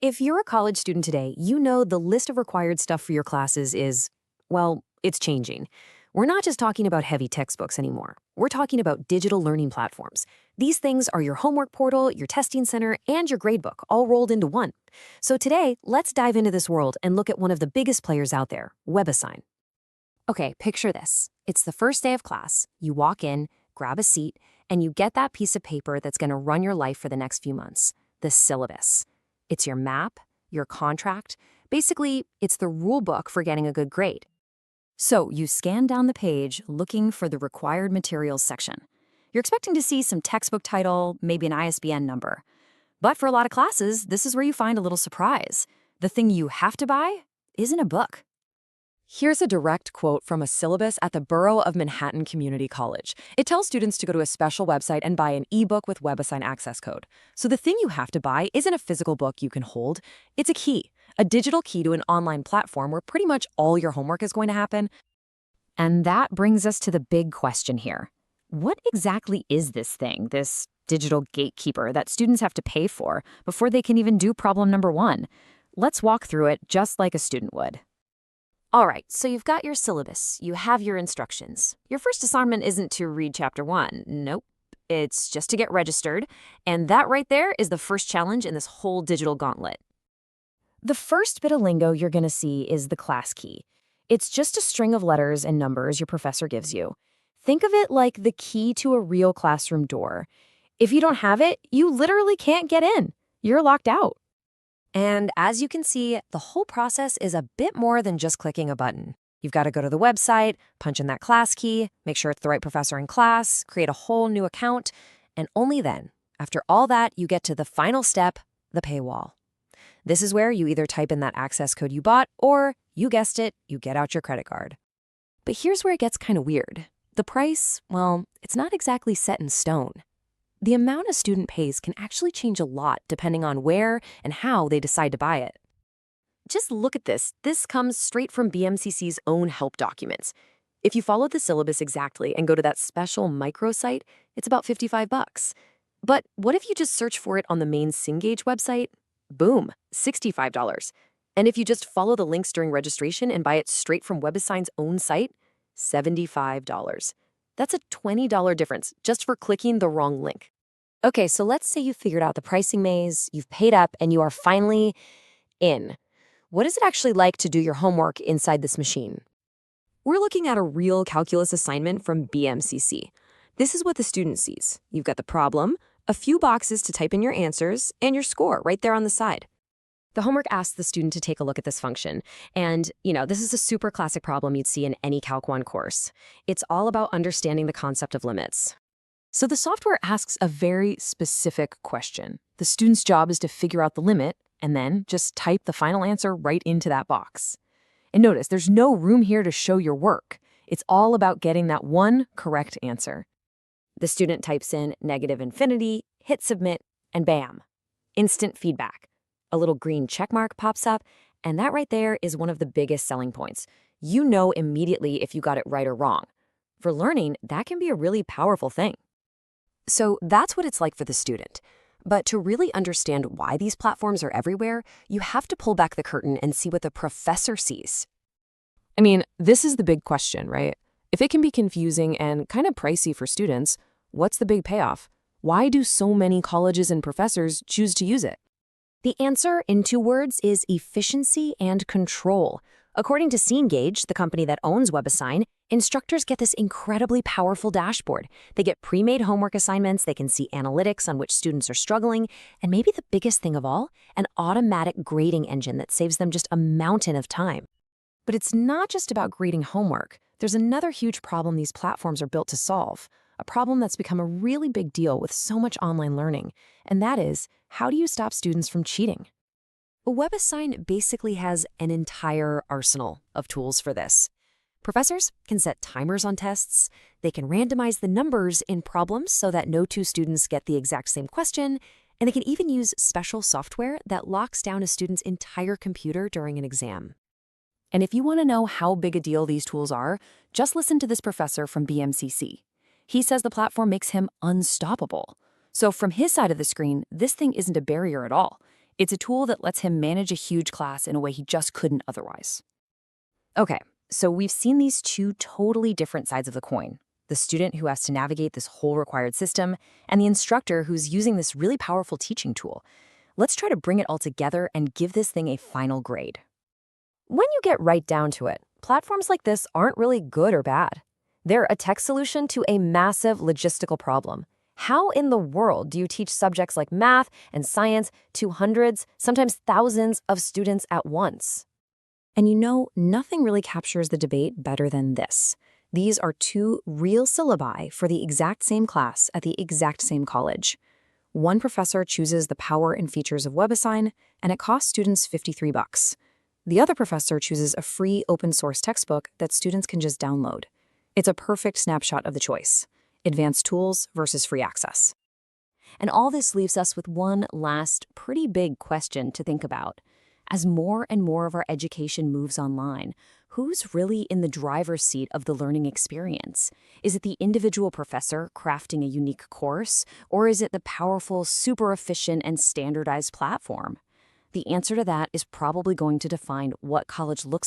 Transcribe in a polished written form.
If you're a college student today, you know the list of required stuff for your classes is, well, it's changing. We're not just talking about heavy textbooks anymore. We're talking about digital learning platforms. These things are your homework portal, your testing center, and your gradebook, all rolled into one. So today, let's dive into this world and look at one of the biggest players out there, WebAssign. Okay, picture this. It's the first day of class. You walk in, grab a seat, and you get that piece of paper that's going to run your life for the next few months, the syllabus. It's your map, your contract. Basically, it's the rule book for getting a good grade. So you scan down the page looking for the required materials section. You're expecting to see some textbook title, maybe an ISBN number. But for a lot of classes, this is where you find a little surprise. The thing you have to buy isn't a book. Here's a direct quote from a syllabus at the Borough of Manhattan Community College. It tells students to go to a special website and buy an ebook with WebAssign access code. So the thing you have to buy isn't a physical book you can hold. It's a key, a digital key to an online platform where pretty much all your homework is going to happen. And that brings us to the big question here. What exactly is this thing, this digital gatekeeper that students have to pay for before they can even do problem number one? Let's walk through it just like a student would. All right, so you've got your syllabus, you have your instructions. Your first assignment isn't to read chapter 1. Nope, it's just to get registered. And that right there is the first challenge in this whole digital gauntlet. The first bit of lingo you're going to see is the class key. It's just a string of letters and numbers your professor gives you. Think of it like the key to a real classroom door. If you don't have it, you literally can't get in. You're locked out. And as you can see, the whole process is a bit more than just clicking a button. You've got to go to the website, punch in that class key, make sure it's the right professor in class, create a whole new account, and only then, after all that, you get to the final step, the paywall. This is where you either type in that access code you bought, or, you guessed it, you get out your credit card. But here's where it gets kind of weird. The price, well, it's not exactly set in stone. The amount a student pays can actually change a lot depending on where and how they decide to buy it. Just look at this. This comes straight from BMCC's own help documents. If you follow the syllabus exactly and go to that special microsite, it's about $55. But what if you just search for it on the main Cengage website? Boom, $65. And if you just follow the links during registration and buy it straight from WebAssign's own site, $75. That's a $20 difference just for clicking the wrong link. Okay, so let's say you figured out the pricing maze, you've paid up, and you are finally in. What is it actually like to do your homework inside this machine? We're looking at a real calculus assignment from BMCC. This is what the student sees. You've got the problem, a few boxes to type in your answers, and your score right there on the side. The homework asks the student to take a look at this function. And, this is a super classic problem you'd see in any Calc 1 course. It's all about understanding the concept of limits. So the software asks a very specific question. The student's job is to figure out the limit and then just type the final answer right into that box. And notice, there's no room here to show your work. It's all about getting that one correct answer. The student types in negative infinity, hit submit, and bam, instant feedback. A little green check mark pops up, and that right there is one of the biggest selling points. You know immediately if you got it right or wrong. For learning, that can be a really powerful thing. So that's what it's like for the student. But to really understand why these platforms are everywhere, you have to pull back the curtain and see what the professor sees. I mean, this is the big question, right? If it can be confusing and kind of pricey for students, what's the big payoff? Why do so many colleges and professors choose to use it? The answer, in 2 words, is efficiency and control. According to Cengage, the company that owns WebAssign, instructors get this incredibly powerful dashboard. They get pre-made homework assignments, they can see analytics on which students are struggling, and maybe the biggest thing of all, an automatic grading engine that saves them just a mountain of time. But it's not just about grading homework. There's another huge problem these platforms are built to solve, a problem that's become a really big deal with so much online learning, and that is, how do you stop students from cheating? WebAssign basically has an entire arsenal of tools for this. Professors can set timers on tests, they can randomize the numbers in problems so that no 2 students get the exact same question, and they can even use special software that locks down a student's entire computer during an exam. And if you want to know how big a deal these tools are, just listen to this professor from BMCC. He says the platform makes him unstoppable. So from his side of the screen, this thing isn't a barrier at all. It's a tool that lets him manage a huge class in a way he just couldn't otherwise. Okay, so we've seen these two totally different sides of the coin. The student who has to navigate this whole required system, and the instructor who's using this really powerful teaching tool. Let's try to bring it all together and give this thing a final grade. When you get right down to it, platforms like this aren't really good or bad. They're a tech solution to a massive logistical problem. How in the world do you teach subjects like math and science to hundreds, sometimes thousands of students at once? And nothing really captures the debate better than this. These are two real syllabi for the exact same class at the exact same college. One professor chooses the power and features of WebAssign, and it costs students $53. The other professor chooses a free open-source textbook that students can just download. It's a perfect snapshot of the choice: advanced tools versus free access. And all this leaves us with one last pretty big question to think about. As more and more of our education moves online, who's really in the driver's seat of the learning experience? Is it the individual professor crafting a unique course, or is it the powerful, super efficient, and standardized platform? The answer to that is probably going to define what college looks